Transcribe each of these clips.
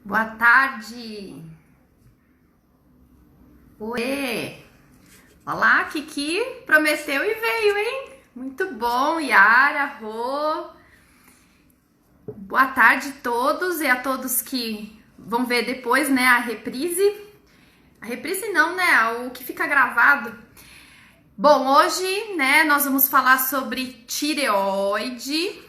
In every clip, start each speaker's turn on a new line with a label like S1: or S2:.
S1: Boa tarde. Oi. Olá, Kiki. Prometeu e veio, hein? Muito bom, Yara, Rô. Boa tarde a todos e a todos que vão ver depois, né, a reprise. A reprise não, né, o que fica gravado. Bom, hoje, né, nós vamos falar sobre tireoide.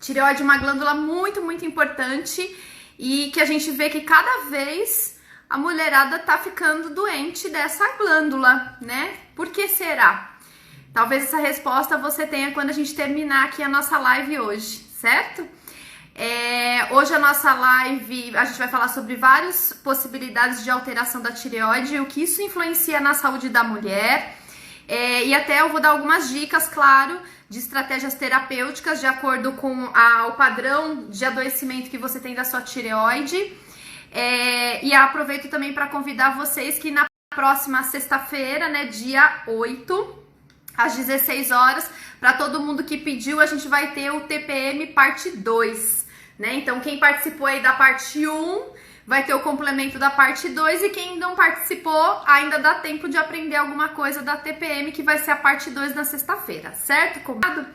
S1: Tireoide é uma glândula muito importante e que a gente vê que cada vez a mulherada tá ficando doente dessa glândula, né? Por que será? Talvez essa resposta você tenha quando a gente terminar aqui a nossa live hoje, certo? Hoje a nossa live, a gente vai falar sobre várias possibilidades de alteração da tireoide e o que isso influencia na saúde da mulher. E até eu vou dar algumas dicas, claro, de estratégias terapêuticas de acordo com o padrão de adoecimento que você tem da sua tireoide. E aproveito também para convidar vocês que na próxima sexta-feira, né, dia 8, às 16 horas, para todo mundo que pediu, a gente vai ter o TPM parte 2, né? Então, quem participou aí da parte 1 vai ter o complemento da parte 2 e quem não participou ainda dá tempo de aprender alguma coisa da TPM, que vai ser a parte 2 na sexta-feira, certo? Combinado?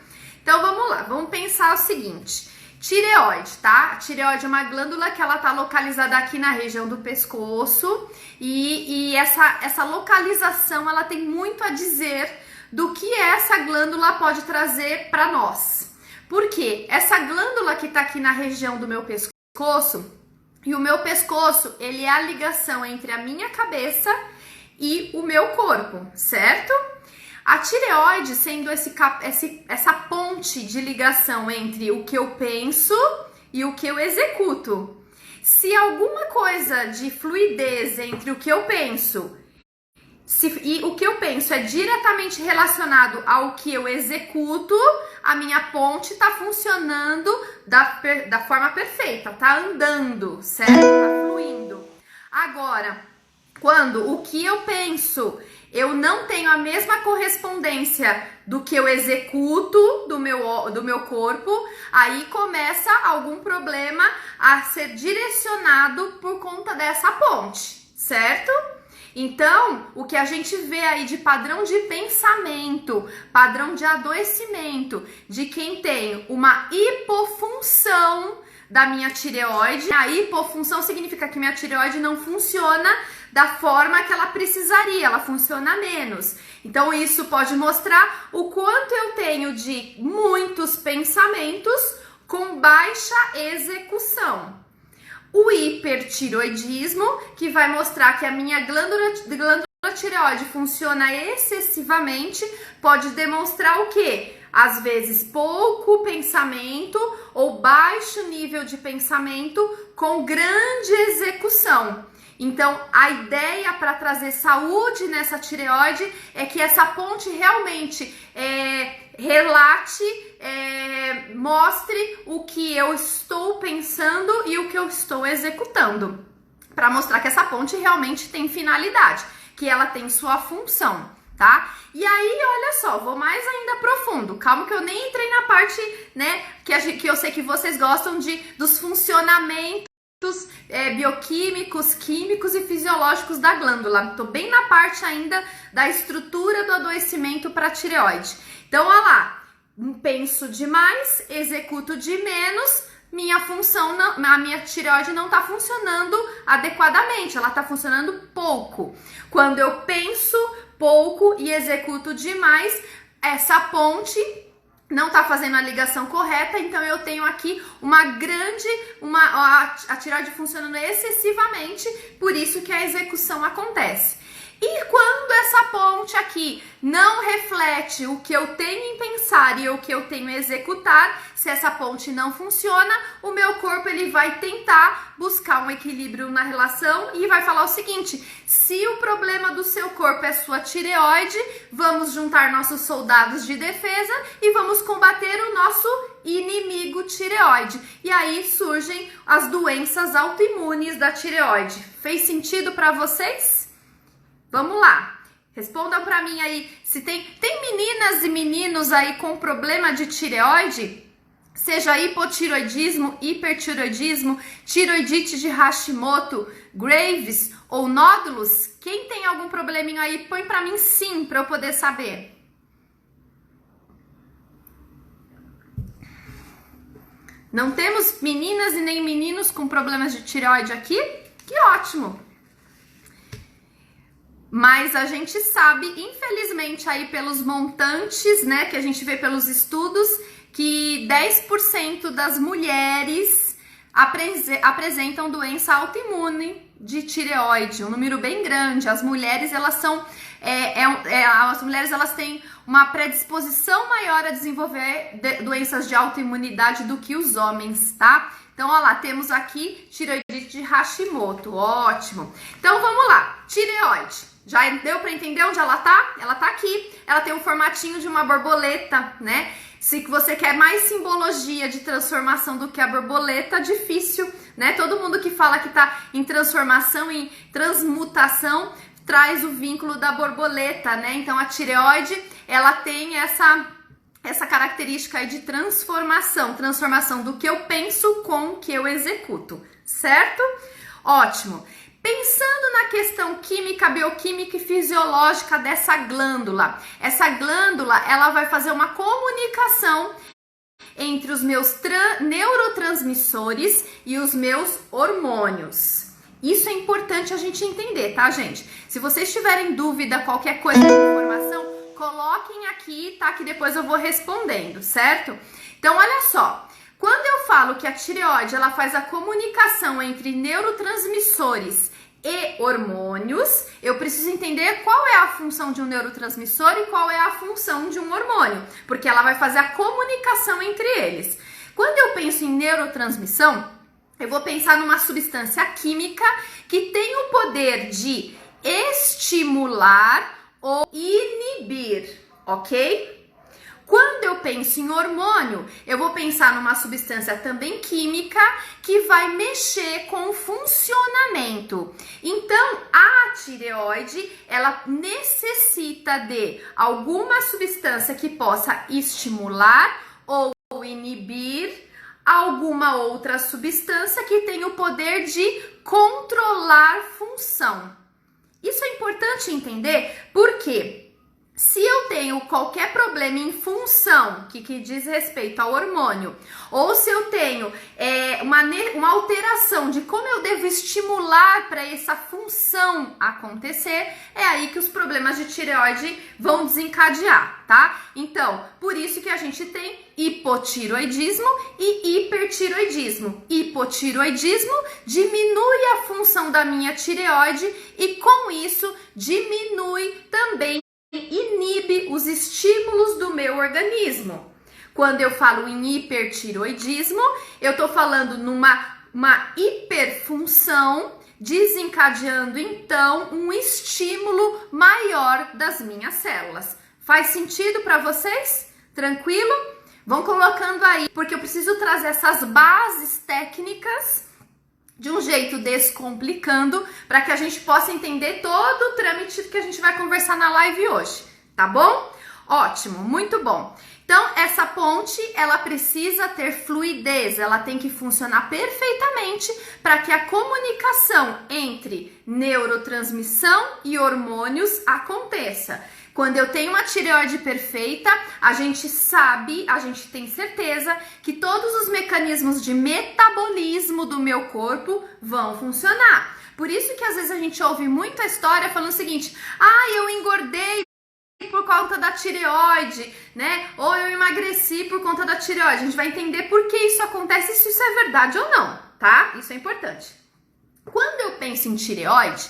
S1: Então, vamos lá, vamos pensar o seguinte. Tireoide, tá? A tireoide é uma glândula que ela tá localizada aqui na região do pescoço e essa localização, ela tem muito a dizer do que essa glândula pode trazer para nós. Por quê? Essa glândula que tá aqui na região do meu pescoço, e o meu pescoço, ele é a ligação entre a minha cabeça e o meu corpo, certo? A tireoide sendo essa ponte de ligação entre o que eu penso e o que eu executo. Se alguma coisa de fluidez entre o que eu penso e o que eu penso é diretamente relacionado ao que eu executo, a minha ponte tá funcionando da forma perfeita, tá andando, certo? Tá fluindo. Agora, quando o que eu penso, eu não tenho a mesma correspondência do que eu executo do meu corpo, aí começa algum problema a ser direcionado por conta dessa ponte, certo? Então, o que a gente vê aí de padrão de pensamento, padrão de adoecimento, de quem tem uma hipofunção da minha tireoide. A hipofunção significa que minha tireoide não funciona da forma que ela precisaria, ela funciona menos. Então, isso pode mostrar o quanto eu tenho de muitos pensamentos com baixa execução. O hipertireoidismo, que vai mostrar que a minha glândula tireoide funciona excessivamente, pode demonstrar o quê? Às vezes pouco pensamento ou baixo nível de pensamento com grande execução. Então, a ideia para trazer saúde nessa tireoide é que essa ponte realmente relate, mostre o que eu estou pensando e o que eu estou executando, para mostrar que essa ponte realmente tem finalidade, que ela tem sua função, tá? E aí, olha só, vou mais ainda profundo. Calma que eu nem entrei na parte, né, que eu sei que vocês gostam dos funcionamentos bioquímicos, químicos e fisiológicos da glândula. Tô bem na parte ainda da estrutura do adoecimento para tireoide. Então, olha lá, penso demais, executo de menos, a minha tireoide não tá funcionando adequadamente, ela tá funcionando pouco. Quando eu penso pouco e executo demais, essa ponte não tá fazendo a ligação correta, então eu tenho aqui a tireoide funcionando excessivamente, por isso que a execução acontece. E quando essa ponte aqui não reflete o que eu tenho em pensar e o que eu tenho em executar, se essa ponte não funciona, o meu corpo ele vai tentar buscar um equilíbrio na relação e vai falar o seguinte: se o problema do seu corpo é sua tireoide, vamos juntar nossos soldados de defesa e vamos combater o nosso inimigo tireoide. E aí surgem as doenças autoimunes da tireoide. Fez sentido para vocês? Vamos lá, respondam para mim aí, se tem meninas e meninos aí com problema de tireoide? seja hipotiroidismo, hipertiroidismo, tiroidite de Hashimoto, Graves ou nódulos? Quem tem algum probleminha aí, põe pra mim sim, pra eu poder saber. Não temos meninas e nem meninos com problemas de tireoide aqui? Que ótimo! Mas a gente sabe, infelizmente, aí pelos montantes, né, que a gente vê pelos estudos, que 10% das mulheres apresentam doença autoimune de tireoide, um número bem grande. As mulheres, elas são, elas têm uma predisposição maior a desenvolver doenças de autoimunidade do que os homens, tá? Então, ó lá, temos aqui tireoidite de Hashimoto, ótimo. Então, vamos lá, tireoide. Já deu para entender onde ela tá? Ela tá aqui, ela tem um formatinho de uma borboleta, né? Se você quer mais simbologia de transformação do que a borboleta, difícil, né? Todo mundo que fala que tá em transformação, em transmutação, traz o vínculo da borboleta, né? Então, a tireoide, ela tem essa característica aí de transformação do que eu penso com o que eu executo, certo? Ótimo. Pensando na questão química, bioquímica e fisiológica dessa glândula, essa glândula, ela vai fazer uma comunicação entre os meus neurotransmissores e os meus hormônios. Isso é importante a gente entender, tá, gente? Se vocês tiverem dúvida, qualquer coisa de informação, coloquem aqui, tá? Que depois eu vou respondendo, certo? Então, olha só. Quando eu falo que a tireoide, ela faz a comunicação entre neurotransmissores e hormônios, eu preciso entender qual é a função de um neurotransmissor e qual é a função de um hormônio, porque ela vai fazer a comunicação entre eles. Quando eu penso em neurotransmissão, eu vou pensar numa substância química que tem o poder de estimular ou inibir, ok? Quando eu penso em hormônio, eu vou pensar numa substância também química que vai mexer com o funcionamento. Então, a tireoide, ela necessita de alguma substância que possa estimular ou inibir alguma outra substância que tenha o poder de controlar função. Isso é importante entender porque se eu tenho qualquer problema em função que diz respeito ao hormônio, ou se eu tenho uma alteração de como eu devo estimular para essa função acontecer, é aí que os problemas de tireoide vão desencadear, tá? Então, por isso que a gente tem hipotiroidismo e hipertiroidismo. Hipotiroidismo diminui a função da minha tireoide e com isso diminui também, inibe os estímulos do meu organismo. Quando eu falo em hipertiroidismo, eu tô falando numa hiperfunção, desencadeando então um estímulo maior das minhas células. Faz sentido para vocês? Tranquilo? Vão colocando aí, porque eu preciso trazer essas bases técnicas de um jeito descomplicando, para que a gente possa entender todo o trâmite que a gente vai conversar na live hoje, tá bom? Ótimo, muito bom. Então, essa ponte, ela precisa ter fluidez, ela tem que funcionar perfeitamente para que a comunicação entre neurotransmissão e hormônios aconteça. Quando eu tenho uma tireoide perfeita, a gente sabe, a gente tem certeza que todos os mecanismos de metabolismo do meu corpo vão funcionar. Por isso que às vezes a gente ouve muita história falando o seguinte: eu engordei por conta da tireoide, né? Ou eu emagreci por conta da tireoide. A gente vai entender por que isso acontece, se isso é verdade ou não, tá? Isso é importante. Quando eu penso em tireoide,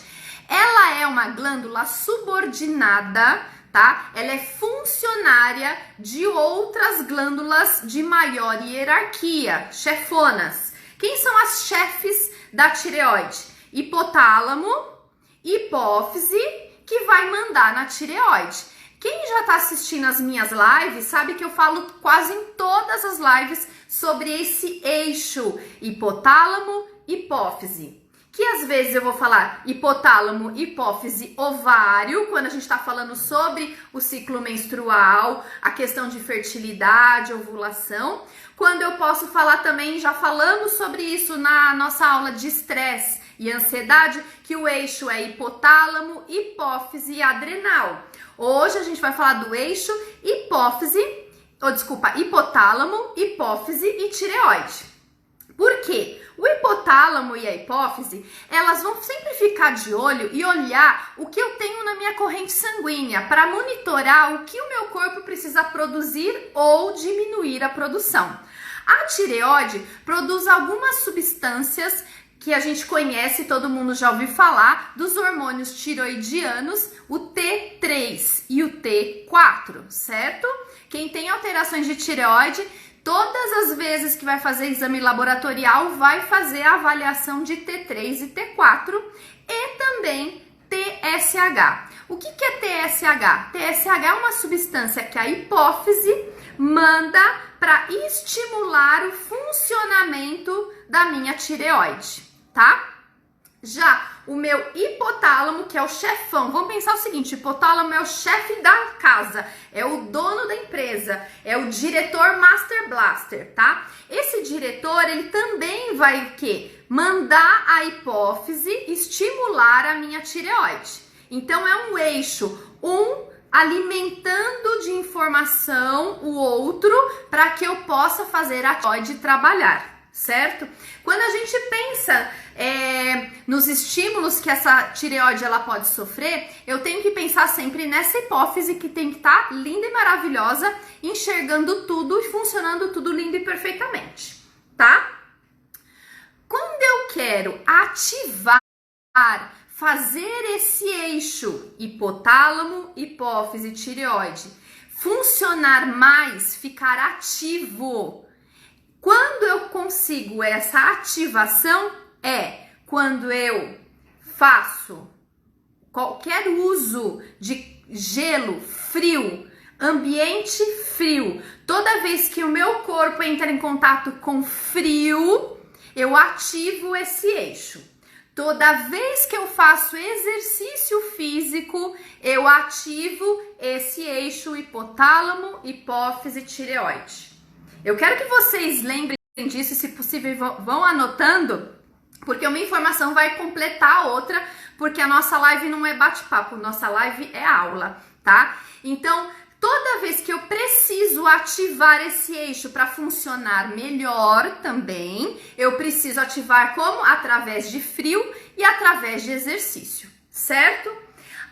S1: ela é uma glândula subordinada, tá? Ela é funcionária de outras glândulas de maior hierarquia, chefonas. Quem são as chefes da tireoide? Hipotálamo, hipófise, que vai mandar na tireoide. Quem já tá assistindo as minhas lives sabe que eu falo quase em todas as lives sobre esse eixo hipotálamo, hipófise. que às vezes eu vou falar hipotálamo, hipófise, ovário, quando a gente está falando sobre o ciclo menstrual, a questão de fertilidade, ovulação. Quando eu posso falar também, já falamos sobre isso na nossa aula de estresse e ansiedade, que o eixo é hipotálamo, hipófise e adrenal. Hoje a gente vai falar do eixo hipotálamo, hipófise e tireoide. Por quê? O hipotálamo e a hipófise, elas vão sempre ficar de olho e olhar o que eu tenho na minha corrente sanguínea para monitorar o que o meu corpo precisa produzir ou diminuir a produção. A tireoide produz algumas substâncias que a gente conhece, todo mundo já ouviu falar, dos hormônios tiroidianos, o T3 e o T4, certo? Quem tem alterações de tireoide, todas as vezes que vai fazer exame laboratorial, vai fazer a avaliação de T3 e T4 e também TSH. O que é TSH? TSH é uma substância que a hipófise manda para estimular o funcionamento da minha tireoide, tá? Já o meu hipotálamo, que é o chefão, vamos pensar o seguinte, o hipotálamo é o chefe da casa, é o dono da empresa, é o diretor Master Blaster, tá? Esse diretor, ele também vai o quê? Mandar a hipófise estimular a minha tireoide. Então é um eixo, alimentando de informação o outro para que eu possa fazer a tireoide trabalhar, certo? Quando a gente pensa nos estímulos que essa tireoide ela pode sofrer, eu tenho que pensar sempre nessa hipófise que tem que estar linda e maravilhosa, enxergando tudo e funcionando tudo lindo e perfeitamente, tá? Quando eu quero ativar, fazer esse eixo hipotálamo, hipófise, tireoide funcionar mais, ficar ativo, quando eu consigo essa ativação quando eu faço qualquer uso de gelo, frio, ambiente frio. Toda vez que o meu corpo entra em contato com frio, eu ativo esse eixo. Toda vez que eu faço exercício físico, eu ativo esse eixo hipotálamo, hipófise, tireoide. Eu quero que vocês lembrem disso e, se possível, vão anotando, porque uma informação vai completar a outra, porque a nossa live não é bate-papo, nossa live é aula, tá? Então, toda vez que eu preciso ativar esse eixo para funcionar melhor também, eu preciso ativar como? Através de frio e através de exercício, certo?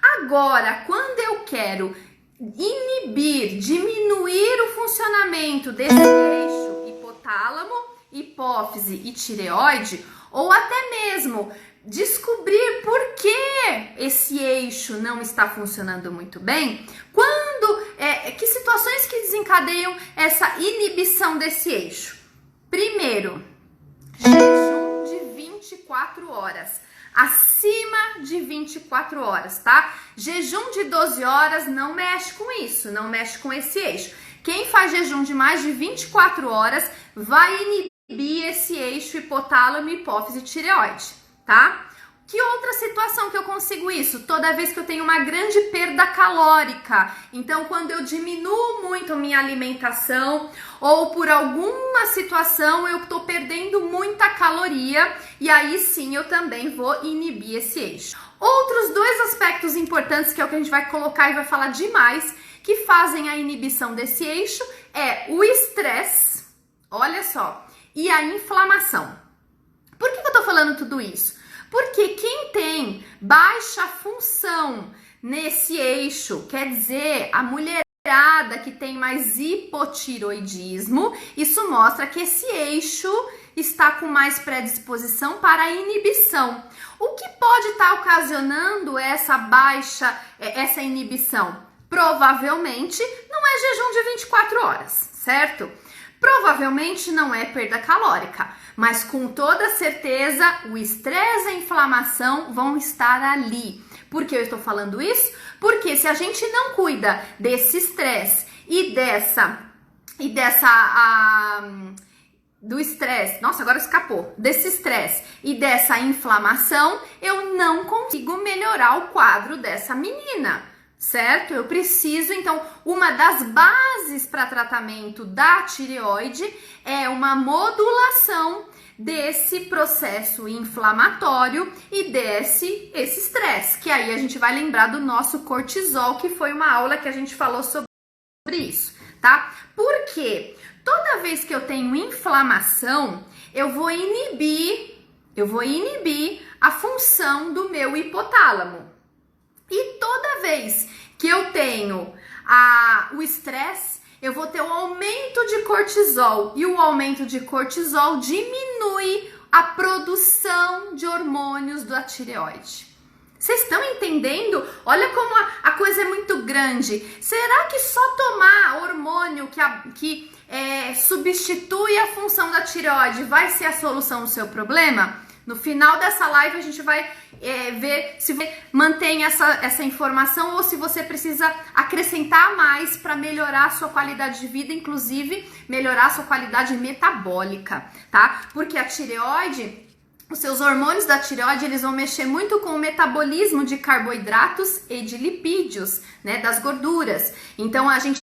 S1: Agora, quando eu quero inibir, diminuir o funcionamento desse eixo hipotálamo, hipófise e tireoide, ou até mesmo descobrir por que esse eixo não está funcionando muito bem, que situações que desencadeiam essa inibição desse eixo? Primeiro, jejum de 24 horas. Acima de 24 horas, tá? Jejum de 12 horas não mexe com isso, não mexe com esse eixo. Quem faz jejum de mais de 24 horas vai inibir esse eixo hipotálamo, hipófise, tireoide, tá? Que outra situação que eu consigo isso? Toda vez que eu tenho uma grande perda calórica. Então, quando eu diminuo muito a minha alimentação ou por alguma situação eu tô perdendo muita caloria, e aí sim eu também vou inibir esse eixo. Outros dois aspectos importantes, que é o que a gente vai colocar e vai falar demais, que fazem a inibição desse eixo, é o estresse, olha só, e a inflamação. Por que eu tô falando tudo isso? Porque quem tem baixa função nesse eixo, quer dizer, a mulherada que tem mais hipotiroidismo, isso mostra que esse eixo está com mais predisposição para a inibição. O que pode estar ocasionando essa inibição? Provavelmente não é jejum de 24 horas, certo? Provavelmente não é perda calórica, mas com toda certeza o estresse e a inflamação vão estar ali. Por que eu estou falando isso? Porque se a gente não cuida desse estresse e do estresse, nossa, agora escapou, desse estresse e dessa inflamação, eu não consigo melhorar o quadro dessa menina, certo? Eu preciso, então, uma das bases para tratamento da tireoide é uma modulação desse processo inflamatório e esse estresse, que aí a gente vai lembrar do nosso cortisol, que foi uma aula que a gente falou sobre isso, tá? Por quê? Toda vez que eu tenho inflamação, eu vou inibir a função do meu hipotálamo. E toda vez que eu tenho o estresse, eu vou ter um aumento de cortisol. E o aumento de cortisol diminui a produção de hormônios da tireoide. Vocês estão entendendo? Olha como a coisa é muito grande. Será que só tomar hormônio que substitui a função da tireoide vai ser a solução do seu problema? No final dessa live a gente vai ver se você mantém essa informação ou se você precisa acrescentar mais para melhorar a sua qualidade de vida, inclusive melhorar a sua qualidade metabólica, tá? Porque a tireoide, os seus hormônios da tireoide, eles vão mexer muito com o metabolismo de carboidratos e de lipídios, né, das gorduras. Então a gente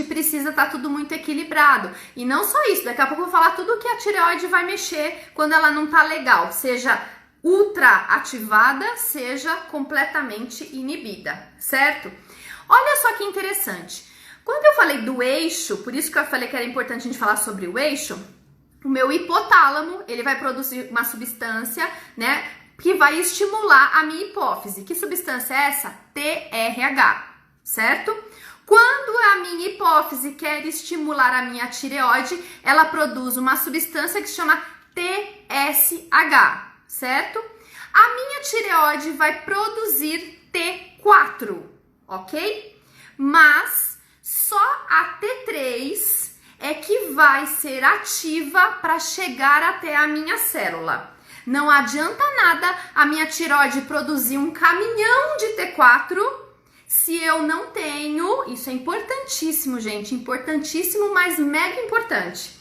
S1: precisa estar tudo muito equilibrado. E não só isso, daqui a pouco eu vou falar tudo que a tireoide vai mexer quando ela não tá legal, seja ultra ativada, seja completamente inibida, certo? Olha só que interessante. Quando eu falei do eixo, por isso que eu falei que era importante a gente falar sobre o eixo, o meu hipotálamo, ele vai produzir uma substância, né, que vai estimular a minha hipófise. Que substância é essa? TRH, certo? Quando a minha hipófise quer estimular a minha tireoide, ela produz uma substância que se chama TSH, certo? A minha tireoide vai produzir T4, ok? Mas só a T3 é que vai ser ativa para chegar até a minha célula. Não adianta nada a minha tireoide produzir um caminhão de T4 se eu não tenho, isso é importantíssimo, gente, importantíssimo, mas mega importante.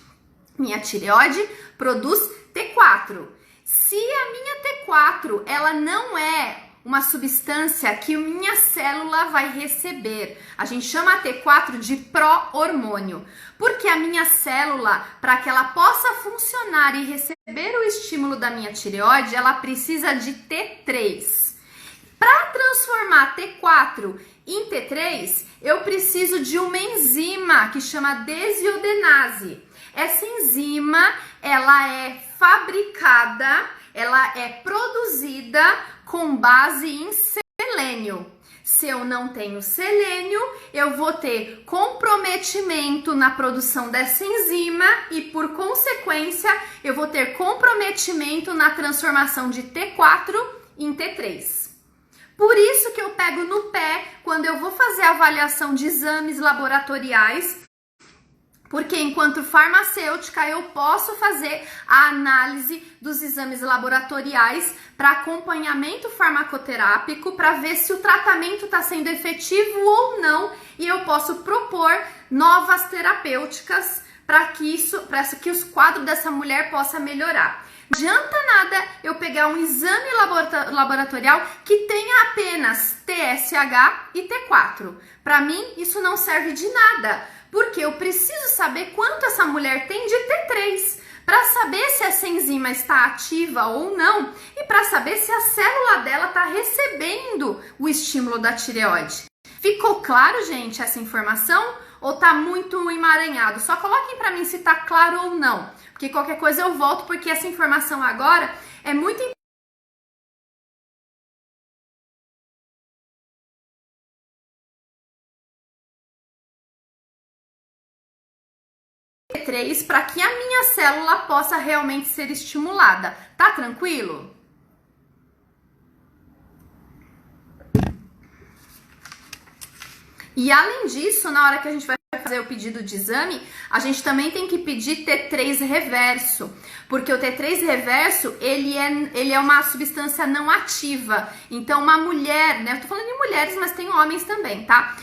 S1: Minha tireoide produz T4. Se a minha T4, ela não é uma substância que minha célula vai receber, a gente chama a T4 de pró-hormônio, porque a minha célula, para que ela possa funcionar e receber o estímulo da minha tireoide, ela precisa de T3. Para transformar T4 em T3, eu preciso de uma enzima que chama desiudenase. Essa enzima, ela é fabricada, ela é produzida com base em selênio. Se eu não tenho selênio, eu vou ter comprometimento na produção dessa enzima e, por consequência, eu vou ter comprometimento na transformação de T4 em T3. Por isso que eu pego no pé quando eu vou fazer a avaliação de exames laboratoriais, porque enquanto farmacêutica eu posso fazer a análise dos exames laboratoriais para acompanhamento farmacoterápico, para ver se o tratamento está sendo efetivo ou não, e eu posso propor novas terapêuticas para que os quadros dessa mulher possa melhorar. Não adianta nada eu pegar um exame laboratorial que tenha apenas TSH e T4. Para mim, isso não serve de nada, porque eu preciso saber quanto essa mulher tem de T3, para saber se essa enzima está ativa ou não, e para saber se a célula dela está recebendo o estímulo da tireoide. Ficou claro, gente, essa informação? Ou tá muito emaranhado? Só coloquem para mim se tá claro ou não, porque qualquer coisa eu volto, porque essa informação agora é muito importante para que a minha célula possa realmente ser estimulada. Tá tranquilo? E além disso, na hora que a gente vai fazer o pedido de exame, a gente também tem que pedir T3 reverso, porque o T3 reverso, ele é uma substância não ativa. Então, uma mulher, né, eu tô falando de mulheres, mas tem homens também, tá?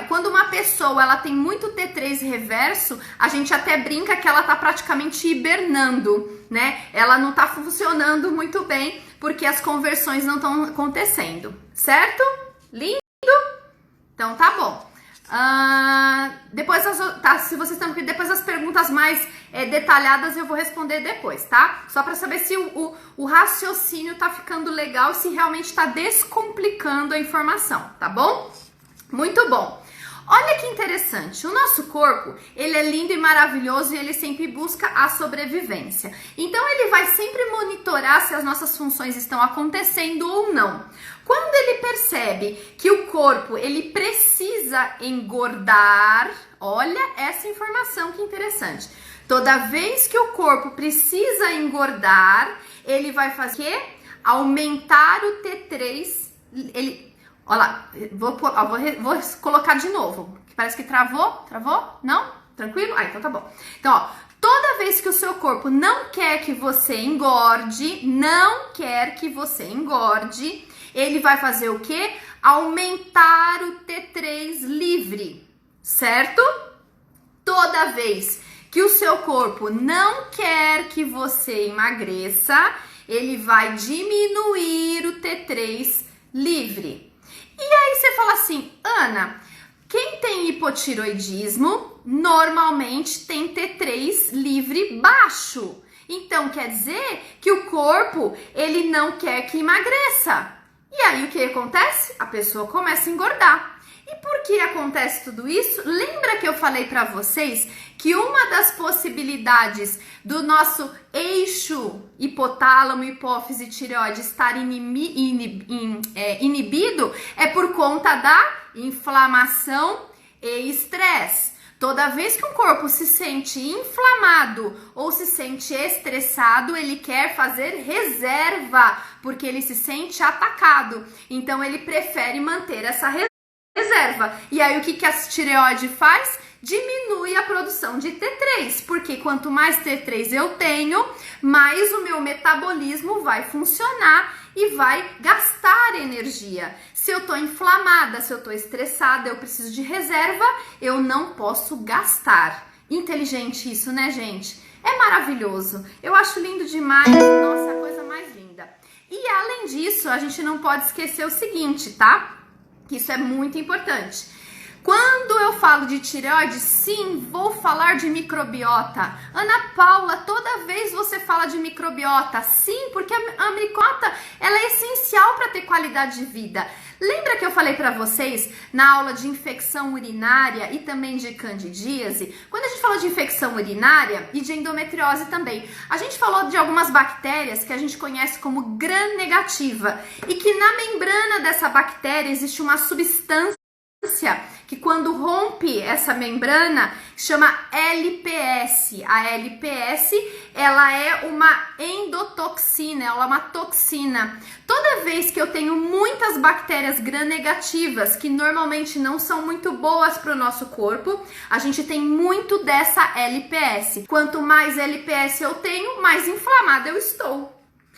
S1: Quando uma pessoa, ela tem muito T3 reverso, a gente até brinca que ela tá praticamente hibernando, né? Ela não tá funcionando muito bem, porque as conversões não estão acontecendo, certo? Lindo? Então, tá bom. Depois, se vocês estão aqui, depois as perguntas mais detalhadas eu vou responder depois, tá? Só para saber se o raciocínio tá ficando legal, se realmente tá descomplicando a informação, tá bom? Muito bom. Olha que interessante, o nosso corpo, ele é lindo e maravilhoso e ele sempre busca a sobrevivência. Então, ele vai sempre monitorar se as nossas funções estão acontecendo ou não. Quando ele percebe que o corpo, ele precisa engordar, olha essa informação que interessante. Toda vez que o corpo precisa engordar, ele vai fazer o quê? Aumentar o T3, olha lá, vou colocar de novo. Parece que travou? Travou? Não? Tranquilo? Então tá bom. Então, ó, toda vez que o seu corpo não quer que você engorde, ele vai fazer o quê? Aumentar o T3 livre, certo? Toda vez que o seu corpo não quer que você emagreça, ele vai diminuir o T3 livre. E aí você fala assim, Ana, quem tem hipotiroidismo normalmente tem T3 livre baixo. Então quer dizer que o corpo, ele não quer que emagreça. E aí o que acontece? A pessoa começa a engordar. E por que acontece tudo isso? Lembra que eu falei para vocês que uma das possibilidades do nosso eixo hipotálamo, hipófise, tireoide estar inibido é por conta da inflamação e estresse. Toda vez que o corpo se sente inflamado ou se sente estressado, ele quer fazer reserva, porque ele se sente atacado. Então, ele prefere manter essa reserva. E aí, o que a tireoide faz? Diminui a produção de T3, porque quanto mais T3 eu tenho, mais o meu metabolismo vai funcionar e vai gastar energia. Se eu tô inflamada, se eu tô estressada, eu preciso de reserva, eu não posso gastar. Inteligente isso, né, gente? É maravilhoso. Eu acho lindo demais. Nossa, a coisa mais linda. E além disso, a gente não pode esquecer o seguinte, tá? Que isso é muito importante. Quando eu falo de tireoide, sim, vou falar de microbiota. Ana Paula, toda vez você fala de microbiota. Sim, porque a microbiota, ela é essencial para ter qualidade de vida. Lembra que eu falei para vocês na aula de infecção urinária e também de candidíase? Quando a gente falou de infecção urinária e de endometriose também, a gente falou de algumas bactérias que a gente conhece como gram-negativa e que na membrana dessa bactéria existe uma substância que quando rompe essa membrana chama LPS. A LPS, ela é uma endotoxina, ela é uma toxina. Toda vez que eu tenho muitas bactérias gram-negativas, que normalmente não são muito boas para o nosso corpo, a gente tem muito dessa LPS. Quanto mais LPS eu tenho, mais inflamada eu estou.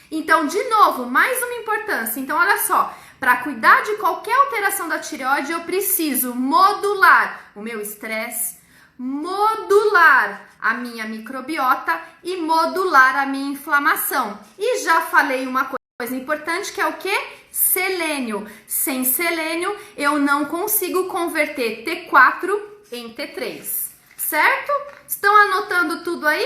S1: Então, de novo, mais uma importância. Então, olha só, para cuidar de qualquer alteração da tireoide, eu preciso modular o meu estresse, modular a minha microbiota e modular a minha inflamação. E já falei uma coisa importante que é o quê? Selênio. Sem selênio, eu não consigo converter T4 em T3, certo? Estão anotando tudo aí?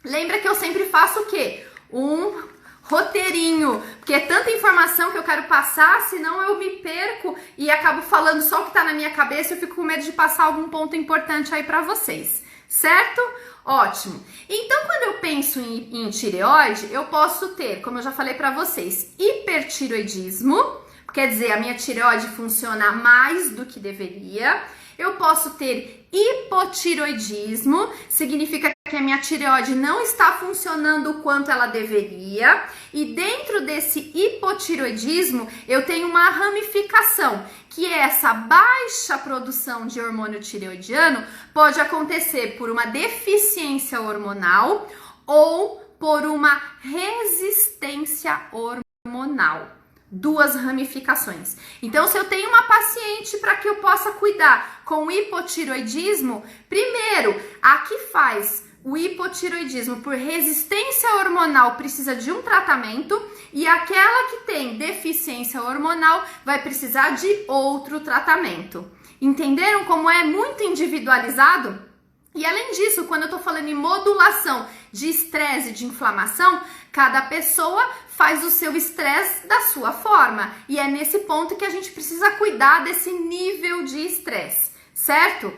S1: Lembra que eu sempre faço o quê? Um roteirinho, porque é tanta informação que eu quero passar, senão eu me perco e acabo falando só o que tá na minha cabeça, eu fico com medo de passar algum ponto importante aí pra vocês, certo? Ótimo. Então, quando eu penso em tireoide, eu posso ter, como eu já falei pra vocês, hipertireoidismo, quer dizer, a minha tireoide funciona mais do que deveria. Eu posso ter hipotireoidismo, significa que a minha tireoide não está funcionando o quanto ela deveria, e dentro desse hipotireoidismo eu tenho uma ramificação, que é essa baixa produção de hormônio tireoidiano pode acontecer por uma deficiência hormonal ou por uma resistência hormonal. Duas ramificações. Então, se eu tenho uma paciente para que eu possa cuidar com hipotireoidismo, primeiro, a que faz o hipotireoidismo por resistência hormonal precisa de um tratamento, e aquela que tem deficiência hormonal vai precisar de outro tratamento. Entenderam como é muito individualizado? E além disso, quando eu tô falando em modulação de estresse e de inflamação, cada pessoa faz o seu estresse da sua forma. E é nesse ponto que a gente precisa cuidar desse nível de estresse, certo?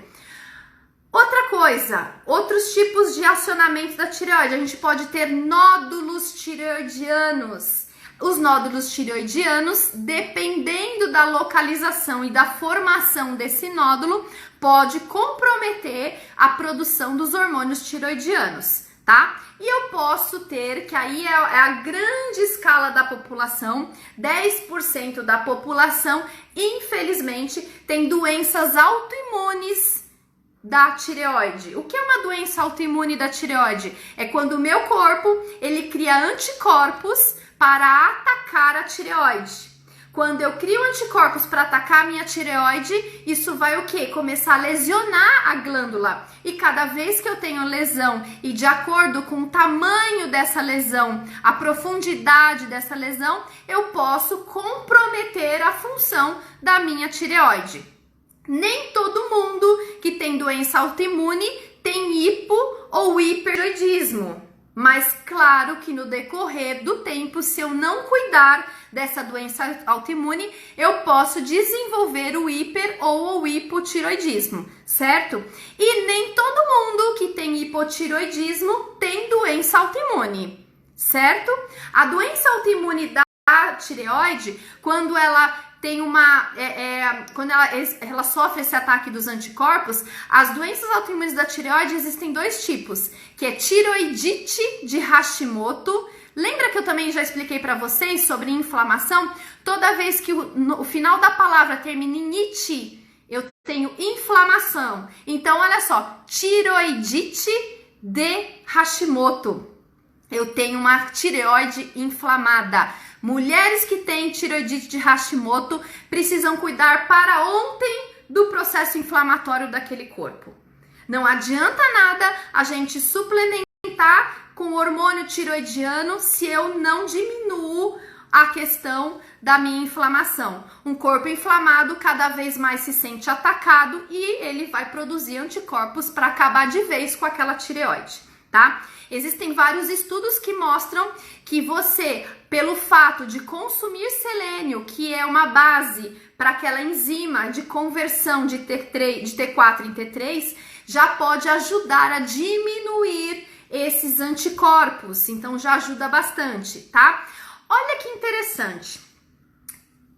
S1: Outra coisa, outros tipos de acionamento da tireoide. A gente pode ter nódulos tireoidianos. Os nódulos tireoidianos, dependendo da localização e da formação desse nódulo, pode comprometer a produção dos hormônios tireoidianos, tá? E eu posso ter, que aí é a grande escala da população, 10% da população, infelizmente, tem doenças autoimunes da tireoide. O que é uma doença autoimune da tireoide? É quando o meu corpo, ele cria anticorpos para atacar a tireoide. Quando eu crio anticorpos para atacar a minha tireoide, isso vai o quê? Começar a lesionar a glândula. E cada vez que eu tenho lesão e de acordo com o tamanho dessa lesão, a profundidade dessa lesão, eu posso comprometer a função da minha tireoide. Nem todo mundo que tem doença autoimune tem hipo ou hipertireoidismo. Mas claro que no decorrer do tempo, se eu não cuidar dessa doença autoimune, eu posso desenvolver o hiper ou o hipotireoidismo, certo? E nem todo mundo que tem hipotireoidismo tem doença autoimune, certo? A doença autoimune da tireoide, quando ela tem quando ela sofre esse ataque dos anticorpos, as doenças autoimunes da tireoide existem dois tipos, que é tireoidite de Hashimoto. Lembra que eu também já expliquei para vocês sobre inflamação? Toda vez que o final da palavra termina em ite, eu tenho inflamação. Então, olha só, tireoidite de Hashimoto. Eu tenho uma tireoide inflamada. Mulheres que têm tireoidite de Hashimoto precisam cuidar para ontem do processo inflamatório daquele corpo. Não adianta nada a gente suplementar com hormônio tireoidiano se eu não diminuo a questão da minha inflamação. Um corpo inflamado cada vez mais se sente atacado e ele vai produzir anticorpos para acabar de vez com aquela tireoide, tá? Existem vários estudos que mostram que você, pelo fato de consumir selênio, que é uma base para aquela enzima de conversão de T4 em T3, já pode ajudar a diminuir esses anticorpos. Então já ajuda bastante, tá? Olha que interessante.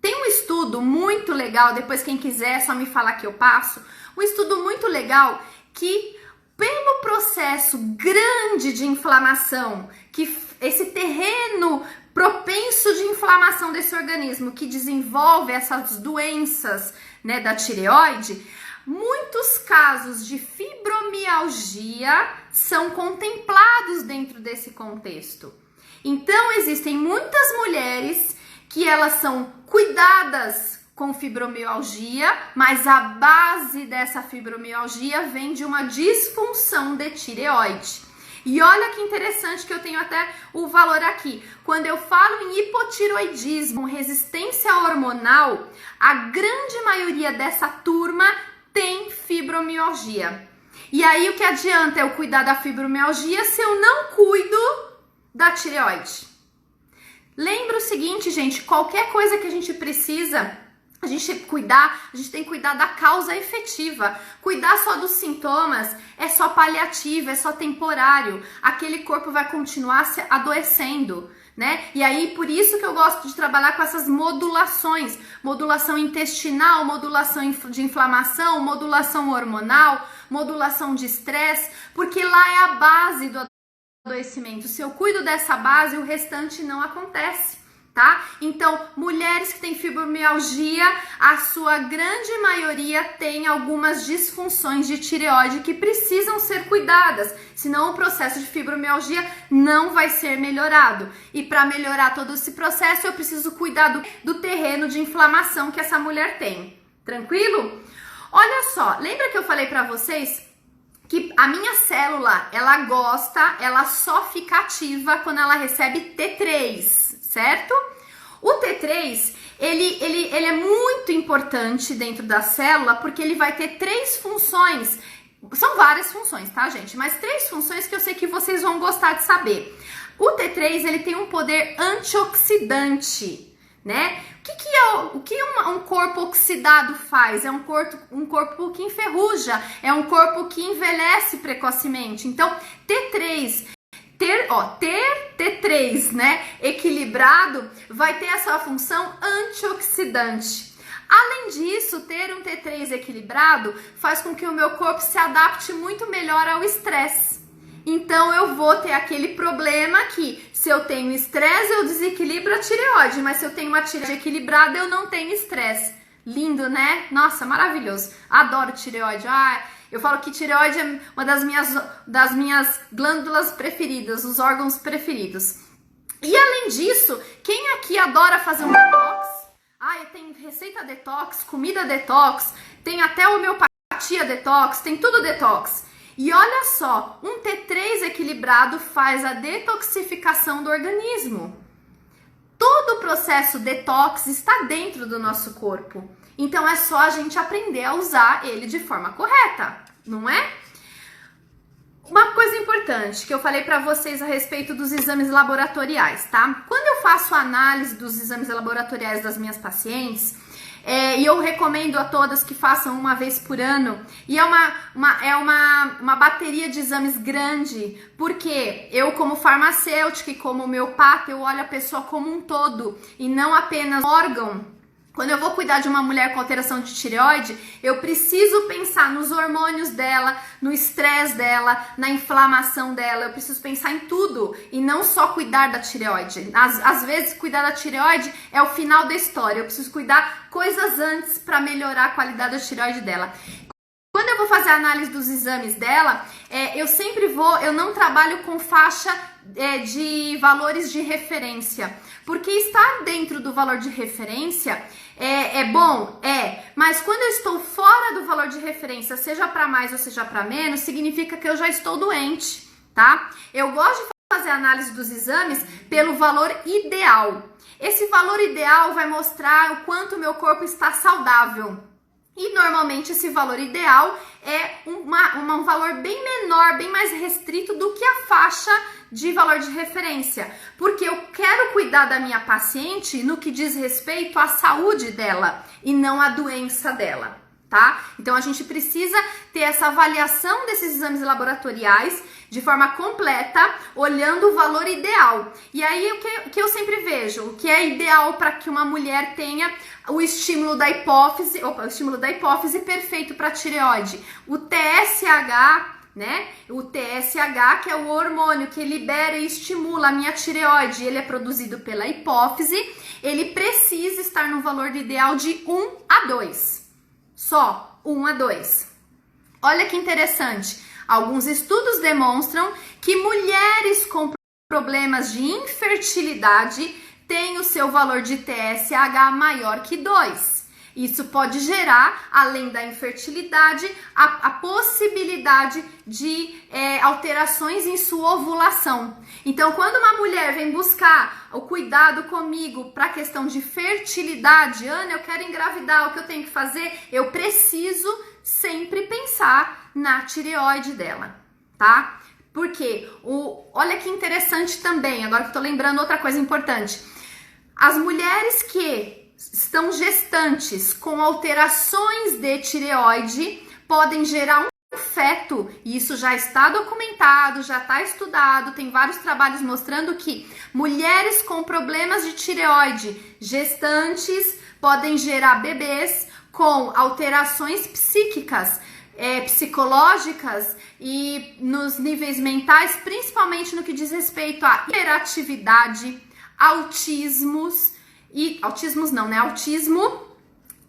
S1: Tem um estudo muito legal, depois quem quiser é só me falar que eu passo. Um estudo muito legal que pelo processo grande de inflamação, que esse terreno propenso de inflamação desse organismo que desenvolve essas doenças, né, da tireoide, muitos casos de fibromialgia são contemplados dentro desse contexto. Então, existem muitas mulheres que elas são cuidadas com fibromialgia, mas a base dessa fibromialgia vem de uma disfunção de tireoide. E olha que interessante que eu tenho até o valor aqui. Quando eu falo em hipotireoidismo, resistência hormonal, a grande maioria dessa turma tem fibromialgia. E aí o que adianta eu cuidar da fibromialgia se eu não cuido da tireoide? Lembra o seguinte, gente, qualquer coisa que a gente precisa a gente tem que cuidar da causa efetiva. Cuidar só dos sintomas é só paliativo, é só temporário. Aquele corpo vai continuar se adoecendo, né? E aí, por isso que eu gosto de trabalhar com essas modulações. Modulação intestinal, modulação de inflamação, modulação hormonal, modulação de estresse, porque lá é a base do adoecimento. Se eu cuido dessa base, o restante não acontece. Tá? Então, mulheres que têm fibromialgia, a sua grande maioria tem algumas disfunções de tireoide que precisam ser cuidadas, senão o processo de fibromialgia não vai ser melhorado. E para melhorar todo esse processo, eu preciso cuidar do terreno de inflamação que essa mulher tem. Tranquilo? Olha só, lembra que eu falei para vocês que a minha célula, ela só fica ativa quando ela recebe T3. Certo? O T3, ele é muito importante dentro da célula porque ele vai ter 3 funções. São várias funções, tá, gente? Mas 3 funções que eu sei que vocês vão gostar de saber. O T3, ele tem um poder antioxidante, né? O que um corpo oxidado faz? É um corpo que enferruja, é um corpo que envelhece precocemente. Então, T3... Ter T3, né, equilibrado, vai ter essa função antioxidante. Além disso, ter um T3 equilibrado faz com que o meu corpo se adapte muito melhor ao estresse. Então, eu vou ter aquele problema que, se eu tenho estresse, eu desequilibro a tireoide, mas se eu tenho uma tireoide equilibrada, eu não tenho estresse. Lindo, né? Nossa, maravilhoso. Adoro tireoide. Eu falo que tireoide é uma das minhas glândulas preferidas, os órgãos preferidos. E além disso, quem aqui adora fazer um detox? Eu tenho receita detox, comida detox, tem até homeopatia detox, tem tudo detox. E olha só, um T3 equilibrado faz a detoxificação do organismo. Todo o processo detox está dentro do nosso corpo. Então é só a gente aprender a usar ele de forma correta, não é? Uma coisa importante que eu falei para vocês a respeito dos exames laboratoriais, tá? Quando eu faço a análise dos exames laboratoriais das minhas pacientes, e eu recomendo a todas que façam uma vez por ano, e é uma bateria de exames grande, porque eu, como farmacêutica e como homeopata, eu olho a pessoa como um todo e não apenas órgão. Quando eu vou cuidar de uma mulher com alteração de tireoide, eu preciso pensar nos hormônios dela, no estresse dela, na inflamação dela. Eu preciso pensar em tudo e não só cuidar da tireoide. Às vezes, cuidar da tireoide é o final da história. Eu preciso cuidar coisas antes para melhorar a qualidade da tireoide dela. Quando eu vou fazer a análise dos exames dela, eu não trabalho com faixa de valores de referência, porque estar dentro do valor de referência é bom, mas quando eu estou fora do valor de referência, seja para mais ou seja para menos, significa que eu já estou doente, tá? Eu gosto de fazer a análise dos exames pelo valor ideal. Esse valor ideal vai mostrar o quanto o meu corpo está saudável. E normalmente esse valor ideal é um valor bem menor, bem mais restrito do que a faixa de valor de referência. Porque eu quero cuidar da minha paciente no que diz respeito à saúde dela e não à doença dela, tá? Então a gente precisa ter essa avaliação desses exames laboratoriais de forma completa, olhando o valor ideal. E aí o que eu sempre vejo, o que é ideal para que uma mulher tenha o estímulo da hipófise perfeito para a tireoide. O TSH, né? O TSH, que é o hormônio que libera e estimula a minha tireoide, ele é produzido pela hipófise, ele precisa estar no valor ideal de 1 a 2. Só 1 a 2. Olha que interessante. Alguns estudos demonstram que mulheres com problemas de infertilidade têm o seu valor de TSH maior que 2. Isso pode gerar, além da infertilidade, a possibilidade de alterações em sua ovulação. Então, quando uma mulher vem buscar o cuidado comigo para a questão de fertilidade, Ana, eu quero engravidar, o que eu tenho que fazer? Eu preciso sempre pensar na tireoide dela, tá? Porque, olha que interessante também, agora que eu tô lembrando outra coisa importante. As mulheres que estão gestantes com alterações de tireoide podem gerar um feto, e isso já está documentado, já está estudado, tem vários trabalhos mostrando que mulheres com problemas de tireoide gestantes podem gerar bebês com alterações psíquicas, psicológicas e nos níveis mentais, principalmente no que diz respeito à hiperatividade, autismo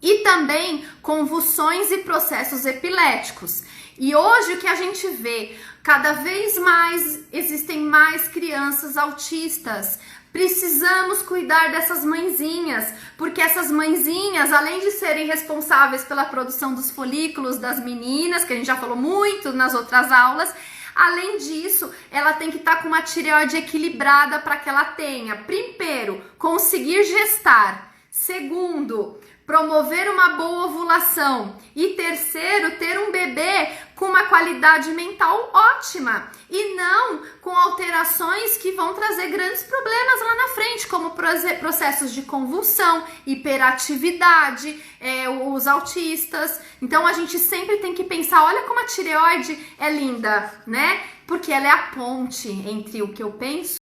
S1: e também convulsões e processos epiléticos. E hoje o que a gente vê, cada vez mais existem mais crianças autistas. Precisamos cuidar dessas mãezinhas, porque essas mãezinhas, além de serem responsáveis pela produção dos folículos das meninas, que a gente já falou muito nas outras aulas, além disso, ela tem que estar com uma tireoide equilibrada para que ela tenha, primeiro, conseguir gestar, segundo, promover uma boa ovulação e terceiro, ter um bebê com uma qualidade mental ótima e não com alterações que vão trazer grandes problemas lá na frente, como processos de convulsão, hiperatividade, os autistas. Então a gente sempre tem que pensar, olha como a tireoide é linda, né? Porque ela é a ponte entre o que eu penso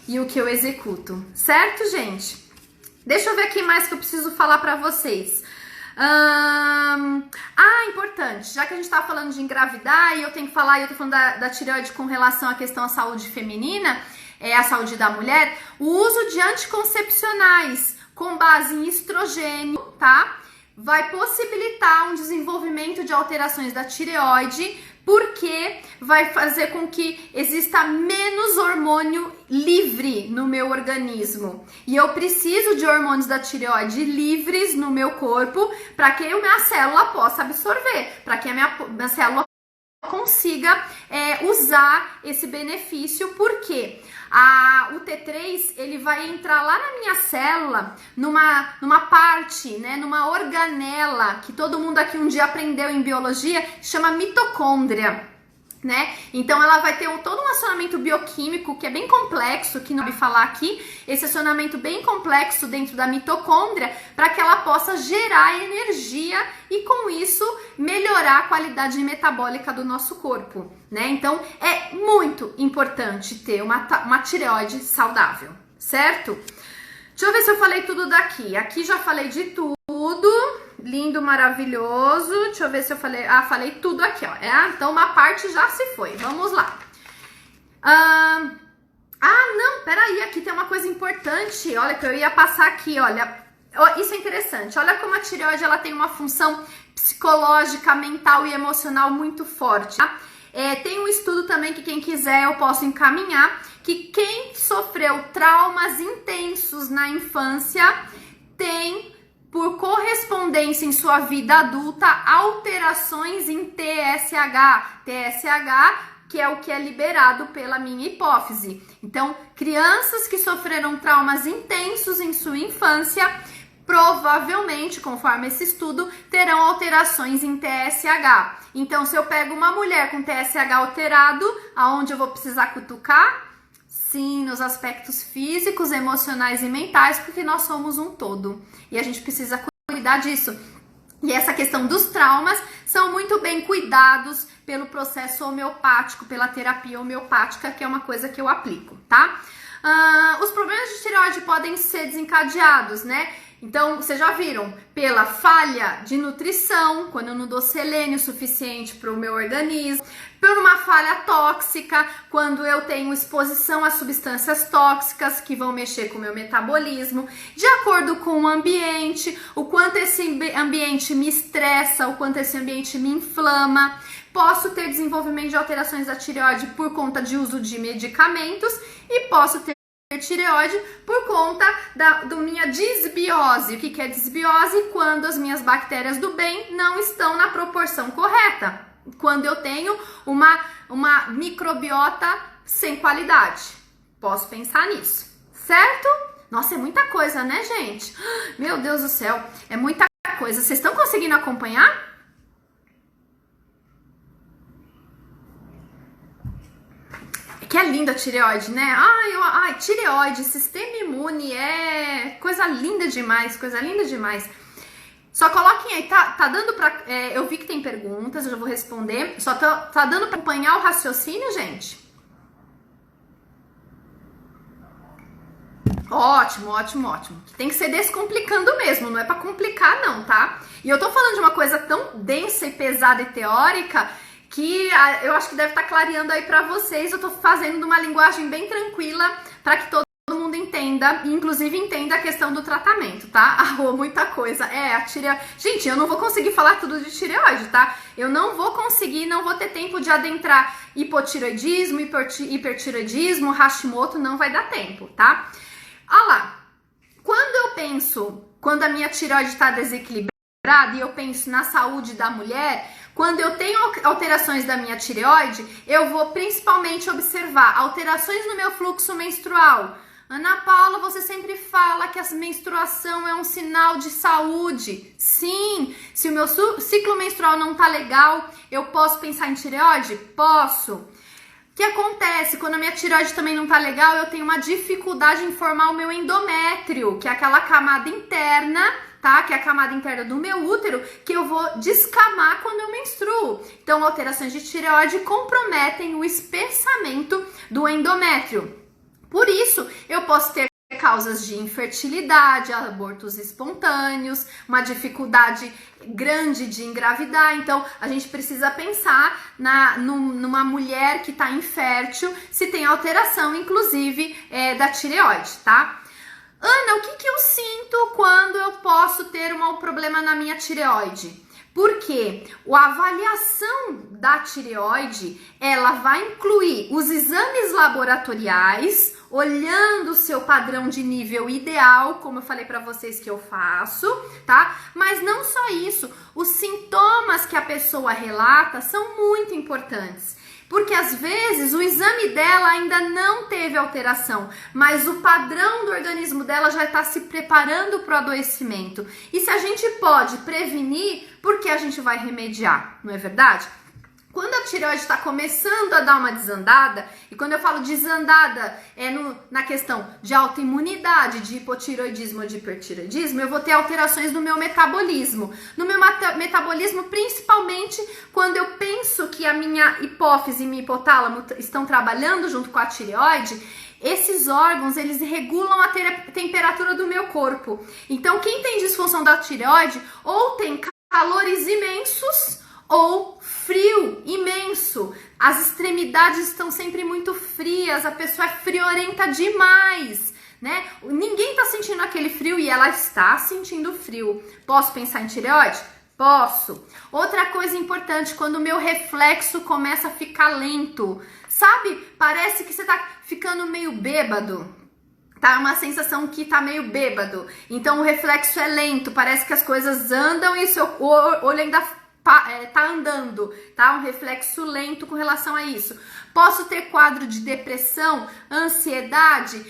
S1: e o que eu executo, certo, gente? Deixa eu ver aqui mais que eu preciso falar para vocês. Importante, já que a gente tá falando de engravidar e eu tenho que falar, eu tô falando da tireoide com relação à questão da saúde feminina, a saúde da mulher, o uso de anticoncepcionais com base em estrogênio, tá? Vai possibilitar um desenvolvimento de alterações da tireoide, porque vai fazer com que exista menos hormônio livre no meu organismo. E eu preciso de hormônios da tireoide livres no meu corpo para que a minha célula possa absorver, para que a minha célula consiga usar esse benefício, porque o T3 ele vai entrar lá na minha célula, numa parte, né, numa organela que todo mundo aqui um dia aprendeu em biologia, chama mitocôndria, né? Então ela vai ter todo um acionamento bioquímico que é bem complexo, que não vou falar aqui, esse acionamento bem complexo dentro da mitocôndria, para que ela possa gerar energia e com isso melhorar a qualidade metabólica do nosso corpo, né? Então é muito importante ter uma tireoide saudável, certo? Deixa eu ver se eu falei tudo daqui. Aqui já falei de tudo. Lindo, maravilhoso. Deixa eu ver se eu falei. Falei tudo aqui, ó. Então uma parte já se foi. Vamos lá. Não, peraí. Aqui tem uma coisa importante. Olha, que eu ia passar aqui, olha. Isso é interessante. Olha como a tireoide ela tem uma função psicológica, mental e emocional muito forte, tá? Tem um estudo também que quem quiser eu posso encaminhar, que quem sofreu traumas intensos na infância tem, por correspondência em sua vida adulta, alterações em TSH. TSH, que é o que é liberado pela minha hipófise. Então, crianças que sofreram traumas intensos em sua infância, provavelmente, conforme esse estudo, terão alterações em TSH. Então, se eu pego uma mulher com TSH alterado, aonde eu vou precisar cutucar? Sim, nos aspectos físicos, emocionais e mentais, porque nós somos um todo. E a gente precisa cuidar disso. E essa questão dos traumas são muito bem cuidados pelo processo homeopático, pela terapia homeopática, que é uma coisa que eu aplico, tá? Os problemas de tireoide podem ser desencadeados, né? Então, vocês já viram, pela falha de nutrição, quando eu não dou selênio suficiente para o meu organismo, por uma falha tóxica, quando eu tenho exposição a substâncias tóxicas que vão mexer com o meu metabolismo, de acordo com o ambiente, o quanto esse ambiente me estressa, o quanto esse ambiente me inflama. Posso ter desenvolvimento de alterações da tireoide por conta de uso de medicamentos e posso ter tireoide por conta da minha disbiose. O que é disbiose? Quando as minhas bactérias do bem não estão na proporção correta. Quando eu tenho uma microbiota sem qualidade. Posso pensar nisso, certo? Nossa, é muita coisa, né, gente? Meu Deus do céu, é muita coisa. Vocês estão conseguindo acompanhar? que é linda a tireoide, né? Ai, tireoide, sistema imune, é coisa linda demais, coisa linda demais. Só coloquem aí, tá dando pra... eu vi que tem perguntas, eu já vou responder. Só tá dando pra acompanhar o raciocínio, gente? Ótimo, ótimo, ótimo. Tem que ser descomplicando mesmo, não é pra complicar não, tá? E eu tô falando de uma coisa tão densa e pesada e teórica que eu acho que deve estar clareando aí pra vocês. Eu tô fazendo numa linguagem bem tranquila pra que todo mundo entenda, inclusive entenda a questão do tratamento, tá? Muita coisa. Gente, eu não vou conseguir falar tudo de tireoide, tá? Eu não vou conseguir, não vou ter tempo de adentrar hipotireoidismo, hipertireoidismo, Hashimoto, não vai dar tempo, tá? Olha lá, quando a minha tireoide está desequilibrada e eu penso na saúde da mulher, quando eu tenho alterações da minha tireoide, eu vou principalmente observar alterações no meu fluxo menstrual. Ana Paula, você sempre fala que a menstruação é um sinal de saúde. Sim, se o meu ciclo menstrual não tá legal, eu posso pensar em tireoide? Posso. O que acontece? Quando a minha tireoide também não tá legal, eu tenho uma dificuldade em formar o meu endométrio, que é aquela camada interna, tá? Que é a camada interna do meu útero, que eu vou descamar quando eu menstruo. Então, alterações de tireoide comprometem o espessamento do endométrio. Por isso, eu posso ter causas de infertilidade, abortos espontâneos, uma dificuldade grande de engravidar. Então, a gente precisa pensar numa mulher que está infértil, se tem alteração, inclusive, da tireoide, tá? Ana, o que eu sinto quando eu posso ter um problema na minha tireoide? Porque a avaliação da tireoide, ela vai incluir os exames laboratoriais, olhando o seu padrão de nível ideal, como eu falei para vocês que eu faço, tá? Mas não só isso, os sintomas que a pessoa relata são muito importantes. Porque às vezes o exame dela ainda não teve alteração, mas o padrão do organismo dela já está se preparando para o adoecimento. E se a gente pode prevenir, por que a gente vai remediar, não é verdade? Quando a tireoide está começando a dar uma desandada, e quando eu falo desandada na questão de autoimunidade, de hipotireoidismo ou de hipertireoidismo, eu vou ter alterações no meu metabolismo. No meu metabolismo, principalmente quando eu penso que a minha hipófise e minha hipotálamo estão trabalhando junto com a tireoide, esses órgãos, eles regulam a temperatura do meu corpo. Então, quem tem disfunção da tireoide, ou tem calores imensos, ou frio imenso. As extremidades estão sempre muito frias, a pessoa é friorenta demais, né? Ninguém tá sentindo aquele frio e ela está sentindo frio. Posso pensar em tireoide? Posso. Outra coisa importante, quando o meu reflexo começa a ficar lento, sabe? Parece que você tá ficando meio bêbado. Tá uma sensação que tá meio bêbado. Então o reflexo é lento, parece que as coisas andam e o seu olho ainda tá andando, tá? Um reflexo lento com relação a isso. Posso ter quadro de depressão, ansiedade,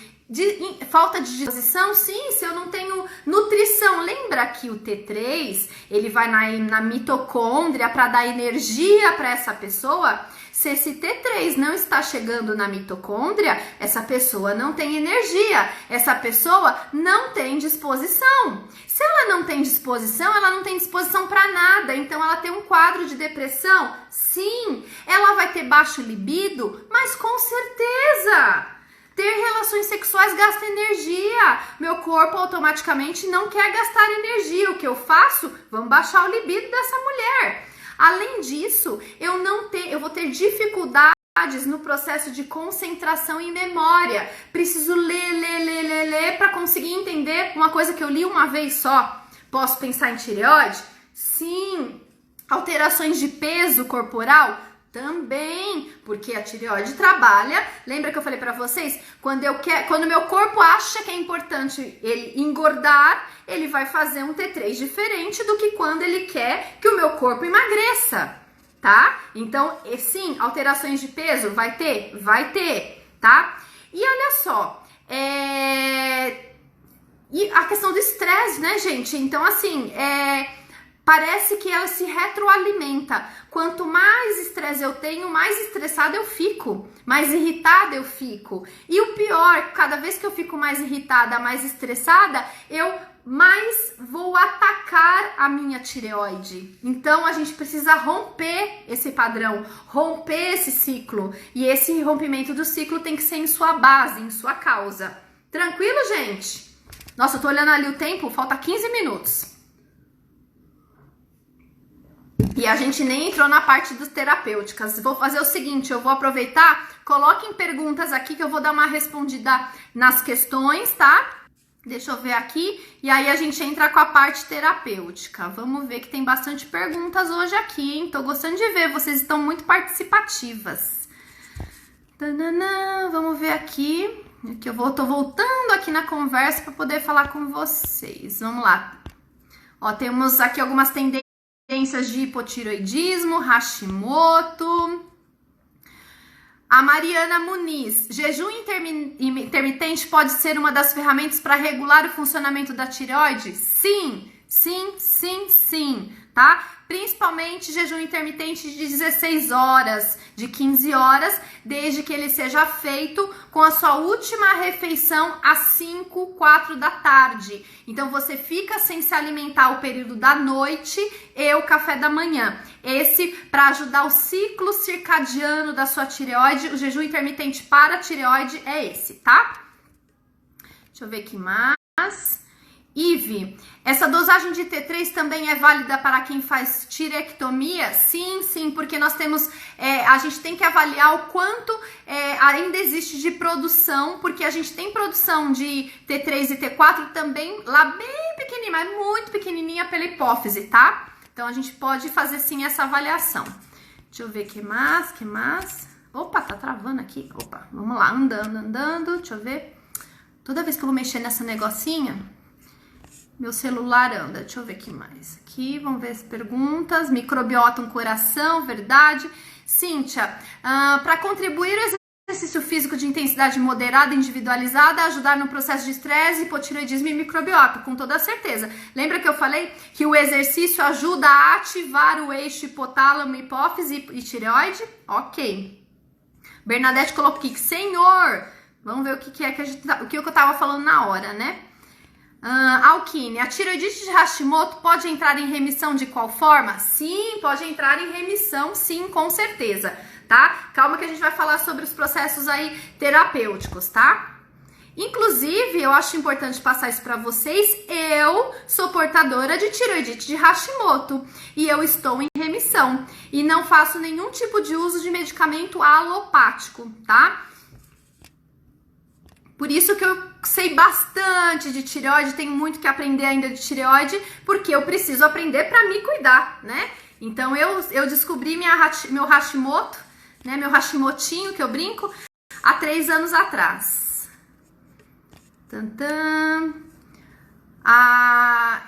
S1: falta de disposição? Sim, se eu não tenho nutrição. Lembra que o T3, ele vai na mitocôndria para dar energia para essa pessoa? Se esse T3 não está chegando na mitocôndria, essa pessoa não tem energia, essa pessoa não tem disposição. Se ela não tem disposição, ela não tem disposição para nada, então ela tem um quadro de depressão? Sim. Ela vai ter baixo libido? Mas com certeza! Ter relações sexuais gasta energia. Meu corpo automaticamente não quer gastar energia. O que eu faço? Vamos baixar o libido dessa mulher. Além disso, eu vou ter dificuldades no processo de concentração e memória. Preciso ler para conseguir entender uma coisa que eu li uma vez só. Posso pensar em tireoide? Sim. Alterações de peso corporal? Também, porque a tireoide trabalha. Lembra que eu falei para vocês? Quando meu corpo acha que é importante ele engordar, ele vai fazer um T3 diferente do que quando ele quer que o meu corpo emagreça, tá? Então, sim, alterações de peso vai ter? Vai ter, tá? E olha só, e a questão do estresse, né, gente? Então, assim, parece que ela se retroalimenta. Quanto mais estresse eu tenho, mais estressada eu fico, mais irritada eu fico. E o pior, cada vez que eu fico mais irritada, mais estressada, eu mais vou atacar a minha tireoide. Então a gente precisa romper esse padrão, romper esse ciclo. E esse rompimento do ciclo tem que ser em sua base, em sua causa. Tranquilo, gente? Nossa, eu tô olhando ali o tempo, falta 15 minutos. E a gente nem entrou na parte das terapêuticas. Vou fazer o seguinte, eu vou aproveitar, coloquem perguntas aqui que eu vou dar uma respondida nas questões, tá? Deixa eu ver aqui, e aí a gente entra com a parte terapêutica. Vamos ver que tem bastante perguntas hoje aqui, hein? Tô gostando de ver, vocês estão muito participativas. Tanana, vamos ver aqui. Aqui tô voltando aqui na conversa para poder falar com vocês. Vamos lá. Ó, temos aqui algumas tendências de hipotireoidismo, Hashimoto. A Mariana Muniz, jejum intermitente pode ser uma das ferramentas para regular o funcionamento da tireoide? Sim, sim, sim, sim, tá? Principalmente jejum intermitente de 16 horas, de 15 horas, desde que ele seja feito com a sua última refeição às 5, 4 da tarde. Então você fica sem se alimentar o período da noite e o café da manhã. Esse, para ajudar o ciclo circadiano da sua tireoide, o jejum intermitente para a tireoide é esse, tá? Deixa eu ver aqui mais. Ive, essa dosagem de T3 também é válida para quem faz tireectomia? Sim, sim, porque nós temos, a gente tem que avaliar o quanto ainda existe de produção, porque a gente tem produção de T3 e T4 também lá bem pequenininha, mas muito pequenininha pela hipófise, tá? Então a gente pode fazer sim essa avaliação. Deixa eu ver que mais. Opa, tá travando aqui. Opa, vamos lá, andando, deixa eu ver. Toda vez que eu vou mexer nessa negocinha, meu celular anda. Deixa eu ver aqui mais. Aqui, vamos ver as perguntas. Microbiota, um coração, verdade. Cíntia, para contribuir o exercício físico de intensidade moderada, individualizada, ajudar no processo de estresse, hipotireoidismo e microbiota, com toda certeza. Lembra que eu falei que o exercício ajuda a ativar o eixo hipotálamo, hipófise e tireoide? Ok. Bernadette colocou aqui, senhor, vamos ver o que é que o que eu tava falando na hora, né? Alquine, a tireoidite de Hashimoto pode entrar em remissão de qual forma? Sim, pode entrar em remissão, sim, com certeza, tá? Calma que a gente vai falar sobre os processos aí terapêuticos, tá? Inclusive, eu acho importante passar isso para vocês, eu sou portadora de tireoidite de Hashimoto e eu estou em remissão e não faço nenhum tipo de uso de medicamento alopático, tá? Por isso que eu sei bastante de tireoide, tenho muito que aprender ainda de tireoide, porque eu preciso aprender para me cuidar, né? Então eu descobri meu Hashimoto, né? Meu Hashimotinho que eu brinco, há 3 anos atrás. Tantã. A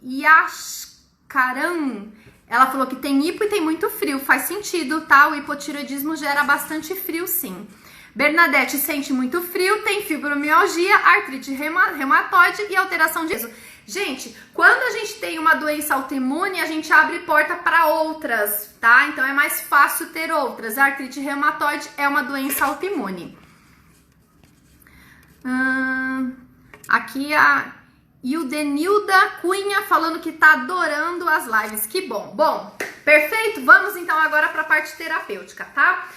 S1: Yashkaran, ela falou que tem hipo e tem muito frio, faz sentido, tá? O hipotireoidismo gera bastante frio, sim. Bernadette sente muito frio, tem fibromialgia, artrite reumatoide e alteração de peso. Gente, quando a gente tem uma doença autoimune, a gente abre porta para outras, tá? Então é mais fácil ter outras. A artrite reumatoide é uma doença autoimune. Aqui a Ildenilda Cunha falando que tá adorando as lives. Que bom. Bom, perfeito. Vamos então agora para a parte terapêutica, tá?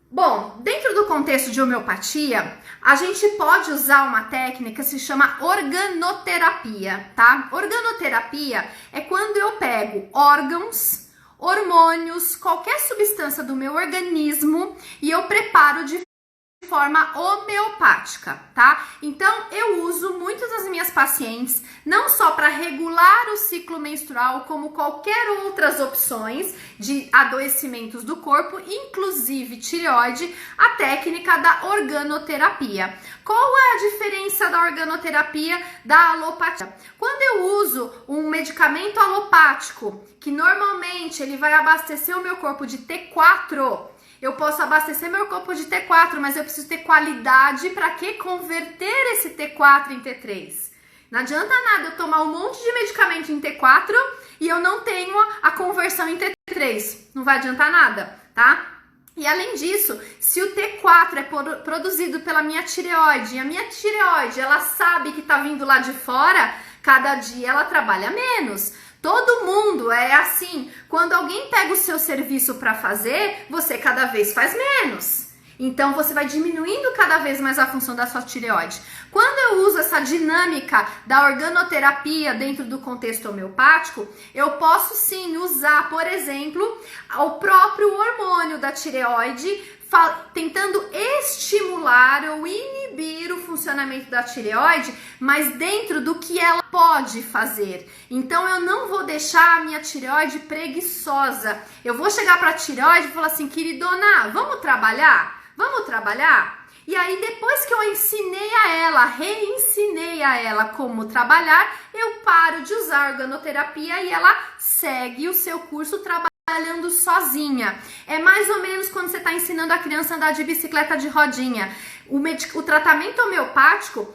S1: Bom, dentro do contexto de homeopatia, a gente pode usar uma técnica que se chama organoterapia, tá? Organoterapia é quando eu pego órgãos, hormônios, qualquer substância do meu organismo e eu preparo de forma homeopática, tá? Então, eu uso muitas das minhas pacientes, não só para regular o ciclo menstrual, como qualquer outras opções de adoecimentos do corpo, inclusive tireoide, a técnica da organoterapia. Qual é a diferença da organoterapia da alopatia? Quando eu uso um medicamento alopático, que normalmente ele vai abastecer o meu corpo de T4, eu posso abastecer meu corpo de T4, mas eu preciso ter qualidade para que converter esse T4 em T3. Não adianta nada eu tomar um monte de medicamento em T4 e eu não tenho a conversão em T3. Não vai adiantar nada, tá? E além disso, se o T4 é produzido pela minha tireoide e a minha tireoide, ela sabe que tá vindo lá de fora, cada dia ela trabalha menos. Todo mundo é assim. Quando alguém pega o seu serviço para fazer, você cada vez faz menos. Então, você vai diminuindo cada vez mais a função da sua tireoide. Quando eu uso essa dinâmica da organoterapia dentro do contexto homeopático, eu posso sim usar, por exemplo, o próprio hormônio da tireoide, tentando estimular ou inibir o funcionamento da tireoide, mas dentro do que ela pode fazer. Então, eu não vou deixar a minha tireoide preguiçosa. Eu vou chegar para a tireoide e falar assim, queridona, vamos trabalhar? Vamos trabalhar? E aí, depois que eu ensinei a ela, reensinei a ela como trabalhar, eu paro de usar a organoterapia e ela segue o seu curso trabalhando sozinha. É mais ou menos quando você está ensinando a criança a andar de bicicleta de rodinha. O tratamento homeopático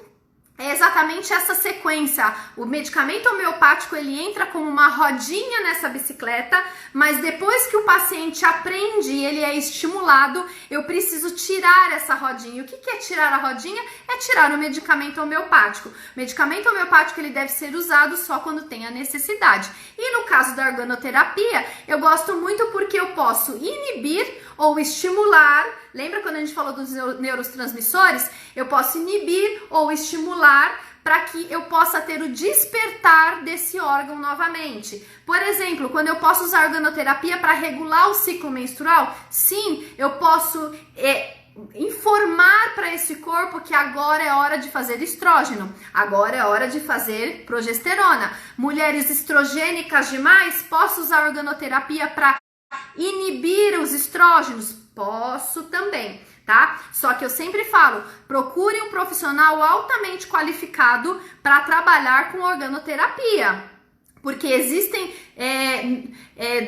S1: é exatamente essa sequência. O medicamento homeopático, ele entra como uma rodinha nessa bicicleta, mas depois que o paciente aprende, ele é estimulado, eu preciso tirar essa rodinha. O que é tirar a rodinha? É tirar o medicamento homeopático. O medicamento homeopático, ele deve ser usado só quando tem a necessidade. E no caso da organoterapia, eu gosto muito porque eu posso inibir ou estimular. Lembra quando a gente falou dos neurotransmissores? Eu posso inibir ou estimular para que eu possa ter o despertar desse órgão novamente. Por exemplo, quando eu posso usar a organoterapia para regular o ciclo menstrual, sim, eu posso informar para esse corpo que agora é hora de fazer estrógeno, agora é hora de fazer progesterona. Mulheres estrogênicas demais, posso usar a organoterapia para inibir os estrógenos? Posso também, tá? Só que eu sempre falo, procure um profissional altamente qualificado para trabalhar com organoterapia, porque existem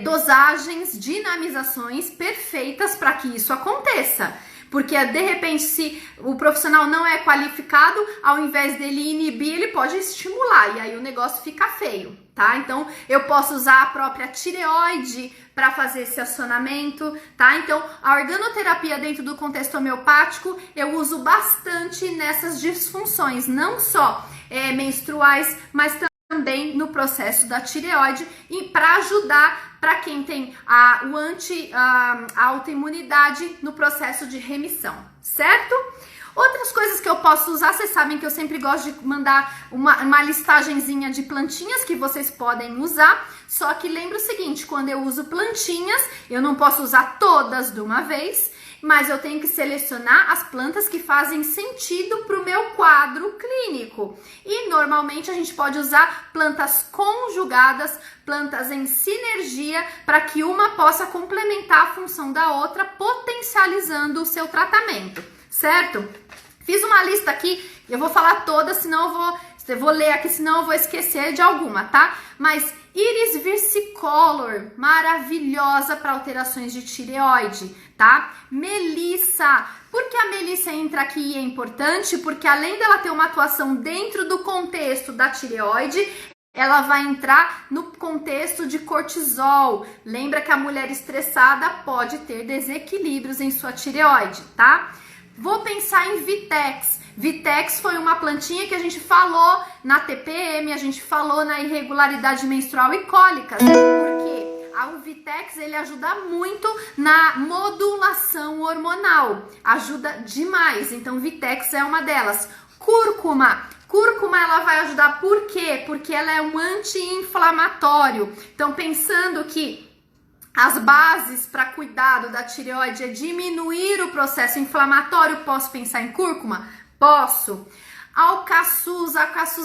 S1: dosagens, dinamizações perfeitas para que isso aconteça. Porque, de repente, se o profissional não é qualificado, ao invés dele inibir, ele pode estimular. E aí o negócio fica feio, tá? Então, eu posso usar a própria tireoide para fazer esse acionamento, tá? Então, a organoterapia dentro do contexto homeopático, eu uso bastante nessas disfunções, não só menstruais, mas também no processo da tireoide, e para ajudar para quem tem a autoimunidade no processo de remissão, certo? Outras coisas que eu posso usar, vocês sabem que eu sempre gosto de mandar uma listagenzinha de plantinhas que vocês podem usar, só que lembra o seguinte, quando eu uso plantinhas, eu não posso usar todas de uma vez, mas eu tenho que selecionar as plantas que fazem sentido para o meu quadro clínico. E normalmente a gente pode usar plantas conjugadas, plantas em sinergia, para que uma possa complementar a função da outra, potencializando o seu tratamento, certo? Fiz uma lista aqui, eu vou falar todas, senão eu vou ler aqui, senão eu vou esquecer de alguma, tá? Mas Iris versicolor, maravilhosa para alterações de tireoide, tá? Melissa, por que a melissa entra aqui e é importante? Porque além dela ter uma atuação dentro do contexto da tireoide, ela vai entrar no contexto de cortisol. Lembra que a mulher estressada pode ter desequilíbrios em sua tireoide, tá? Vou pensar em Vitex. Vitex foi uma plantinha que a gente falou na TPM, a gente falou na irregularidade menstrual e cólicas. Por quê? O Vitex, ele ajuda muito na modulação hormonal. Ajuda demais. Então, Vitex é uma delas. Cúrcuma. Cúrcuma, ela vai ajudar por quê? Porque ela é um anti-inflamatório. Então, pensando que as bases para cuidado da tireoide é diminuir o processo inflamatório, posso pensar em cúrcuma? Posso. Alcaçuz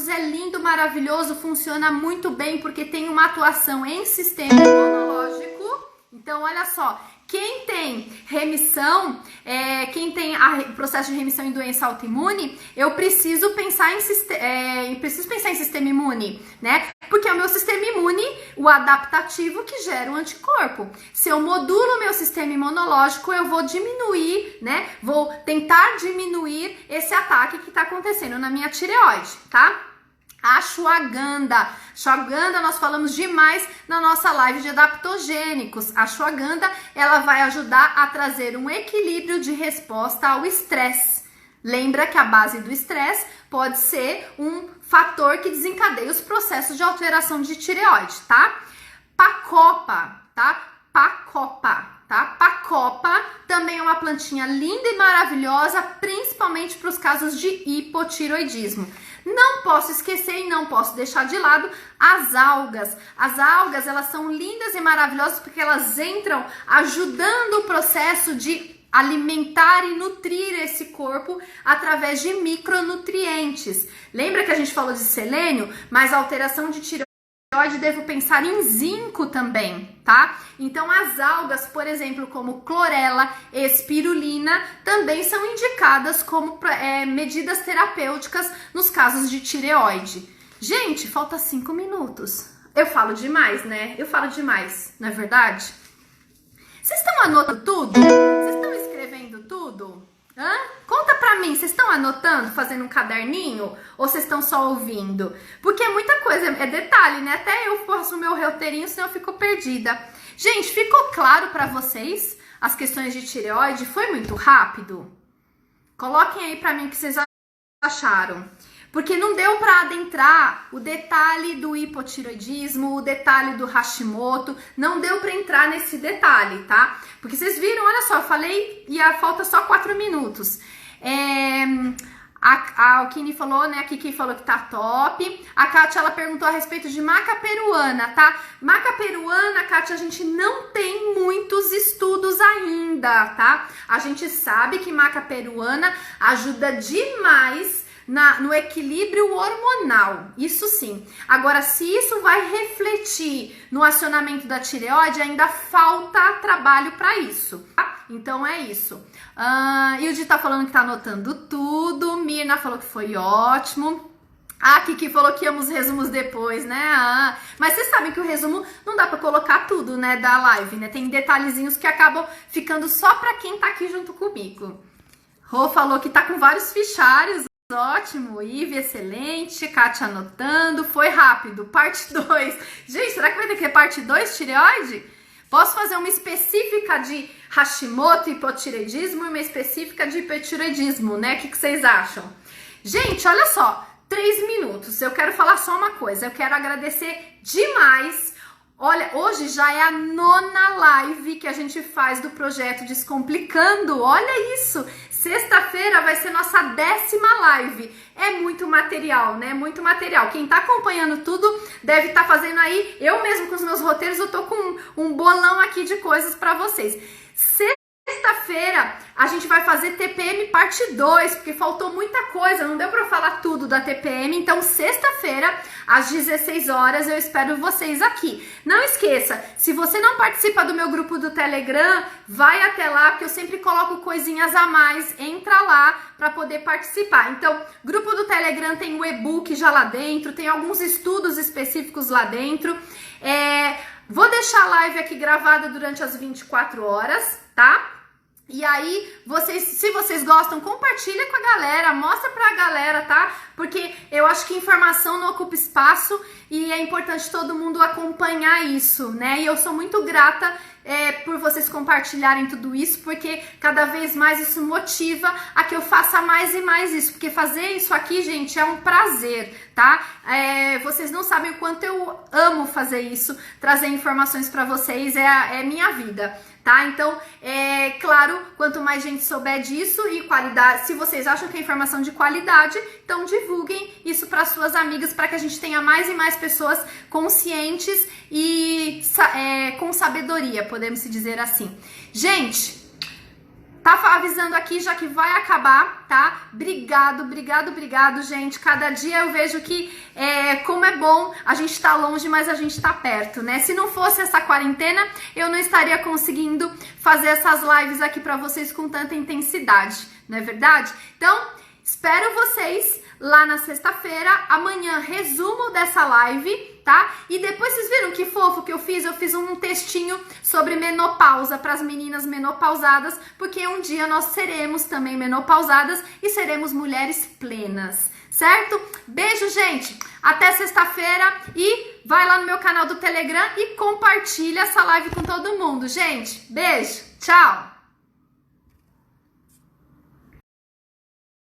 S1: é lindo, maravilhoso, funciona muito bem porque tem uma atuação em sistema imunológico. Então, olha só, quem tem remissão, quem tem processo de remissão em doença autoimune, eu preciso pensar em sistema imune, né? Porque é o meu sistema imune, o adaptativo, que gera o anticorpo. Se eu modulo o meu sistema imunológico, eu vou diminuir, né? Vou tentar diminuir esse ataque que está acontecendo na minha tireoide, tá? Ashwagandha. Ashwagandha nós falamos demais na nossa live de adaptogênicos. A ashwagandha, ela vai ajudar a trazer um equilíbrio de resposta ao estresse. Lembra que a base do estresse pode ser um fator que desencadeia os processos de alteração de tireoide, tá? Pacopa, tá? Pacopa também é uma plantinha linda e maravilhosa, principalmente para os casos de hipotireoidismo. Não posso esquecer e não posso deixar de lado as algas. As algas, elas são lindas e maravilhosas porque elas entram ajudando o processo de alimentar e nutrir esse corpo através de micronutrientes. Lembra que a gente falou de selênio? Mas a alteração de tireoide, devo pensar em zinco também, tá? Então as algas, por exemplo, como clorela, espirulina, também são indicadas como medidas terapêuticas nos casos de tireoide. Gente, falta 5 minutos. Eu falo demais, né? Eu falo demais, não é verdade? Vocês estão anotando tudo? Vocês estão escrevendo tudo? Hã? Conta pra mim, vocês estão anotando, fazendo um caderninho? Ou vocês estão só ouvindo? Porque é muita coisa, é detalhe, né? Até eu faço o meu roteirinho, senão eu fico perdida. Gente, ficou claro pra vocês as questões de tireoide? Foi muito rápido? Coloquem aí pra mim o que vocês acharam. Porque não deu para adentrar o detalhe do hipotireoidismo, o detalhe do Hashimoto, não deu para entrar nesse detalhe, tá? Porque vocês viram, olha só, eu falei e falta só 4 minutos. A Alkine falou, né, a Kiki falou que tá top. A Kátia, ela perguntou a respeito de maca peruana, tá? Maca peruana, Kátia, a gente não tem muitos estudos ainda, tá? A gente sabe que maca peruana ajuda demais no equilíbrio hormonal, isso sim. Agora, se isso vai refletir no acionamento da tireoide, ainda falta trabalho para isso, tá? Então é isso. Ildi tá falando que tá anotando tudo. Mirna falou que foi ótimo. A Kiki falou que íamos resumos depois, né? Mas vocês sabem que o resumo não dá pra colocar tudo, né, da live, né? Tem detalhezinhos que acabam ficando só pra quem tá aqui junto comigo. Rô falou que tá com vários fichários. Ótimo, Ive, excelente, Kátia anotando, foi rápido, parte 2. Gente, será que vai ter que ter parte 2, tireoide? Posso fazer uma específica de Hashimoto, hipotireoidismo e uma específica de hipertireoidismo, né? O que vocês acham? Gente, olha só, 3 minutos, eu quero falar só uma coisa, eu quero agradecer demais. Olha, hoje já é a 9ª live que a gente faz do projeto Descomplicando, olha isso! Sexta-feira vai ser nossa 10ª live. É muito material, né? Muito material. Quem tá acompanhando tudo deve estar fazendo aí. Eu mesmo com os meus roteiros, eu tô com um bolão aqui de coisas pra vocês. Sexta-feira a gente vai fazer TPM parte 2, porque faltou muita coisa, não deu pra falar tudo da TPM, então sexta-feira às 16 horas eu espero vocês aqui. Não esqueça, se você não participa do meu grupo do Telegram, vai até lá, porque eu sempre coloco coisinhas a mais, entra lá para poder participar. Então, grupo do Telegram tem o e-book já lá dentro, tem alguns estudos específicos lá dentro, vou deixar a live aqui gravada durante as 24 horas, tá? E aí, se vocês gostam, compartilha com a galera, mostra pra galera, tá? Porque eu acho que informação não ocupa espaço e é importante todo mundo acompanhar isso, né? E eu sou muito grata por vocês compartilharem tudo isso, porque cada vez mais isso motiva a que eu faça mais e mais isso, porque fazer isso aqui, gente, é um prazer, tá? Vocês não sabem o quanto eu amo fazer isso, trazer informações pra vocês, é minha vida. Tá? Então, claro, quanto mais gente souber disso e qualidade, se vocês acham que é informação de qualidade, então divulguem isso para suas amigas, para que a gente tenha mais e mais pessoas conscientes e com sabedoria, podemos se dizer assim. Gente, tá avisando aqui já que vai acabar, tá? Obrigado, gente. Cada dia eu vejo que como é bom, a gente tá longe, mas a gente tá perto, né? Se não fosse essa quarentena, eu não estaria conseguindo fazer essas lives aqui pra vocês com tanta intensidade, não é verdade? Então, espero vocês lá na sexta-feira. Amanhã, resumo dessa live, tá? E depois vocês viram que fofo que eu fiz? Eu fiz um textinho sobre menopausa para as meninas menopausadas, porque um dia nós seremos também menopausadas e seremos mulheres plenas, certo? Beijo, gente! Até sexta-feira e vai lá no meu canal do Telegram e compartilha essa live com todo mundo, gente. Beijo, tchau!